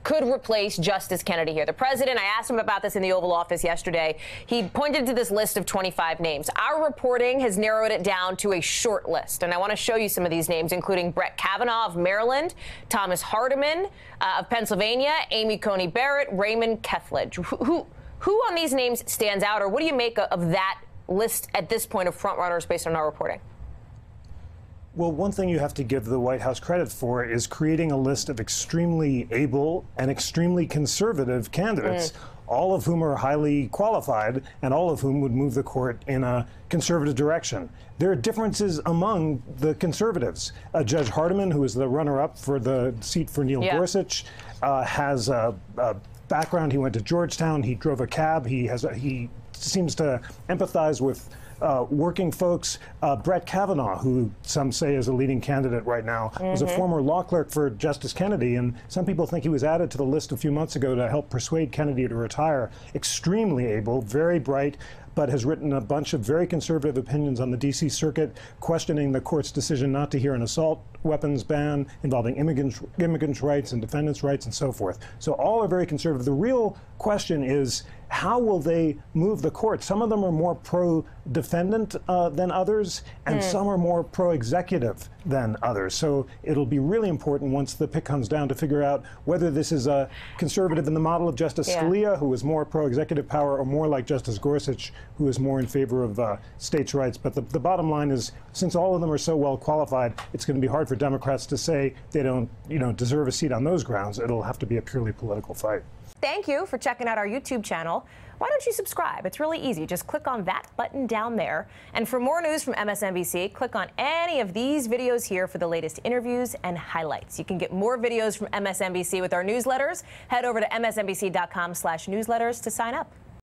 could replace Justice Kennedy here. The president, I asked him about this in the Oval Office yesterday. He pointed to this list of 25 names. Our reporting has narrowed it down to a short list, and I want to show you some of these names, including Brett Kavanaugh of Maryland, Thomas Hardiman of Pennsylvania, Amy Coney Barrett, Raymond Kethledge. Who on these names stands out, or what do you make of that list at this point of frontrunners based on our reporting? Well, one thing you have to give the White House credit for is creating a list of extremely able and extremely conservative candidates, all of whom are highly qualified and all of whom would move the court in a conservative direction. There are differences among the conservatives. Judge Hardiman, who is the runner-up for the seat for Neil Gorsuch, has a background. He went to Georgetown. He drove a cab. He seems to empathize with working folks. Brett Kavanaugh, who some say is a leading candidate right now, was a former law clerk for Justice Kennedy, and some people think he was added to the list a few months ago to help persuade Kennedy to retire. Extremely able, very bright, but has written a bunch of very conservative opinions on the D.C. Circuit, questioning the court's decision not to hear an assault weapons ban involving immigrants' rights and defendants' rights and so forth. So all are very conservative. The real question is, how will they move the court? Some of them are more pro-defendant than others, and some are more pro-executive than others. So it'll be really important once the pick comes down to figure out whether this is a conservative in the model of Justice Scalia, who is more pro-executive power, or more like Justice Gorsuch, who is more in favor of states' rights. But the bottom line is, since all of them are so well qualified, it's going to be hard for Democrats to say they don't, deserve a seat on those grounds. It'll have to be a purely political fight. Thank you for checking out our YouTube channel. Why don't you subscribe? It's really easy. Just click on that button down there. And for more news from MSNBC, click on any of these videos here for the latest interviews and highlights. You can get more videos from MSNBC with our newsletters. Head over to msnbc.com/newsletters to sign up.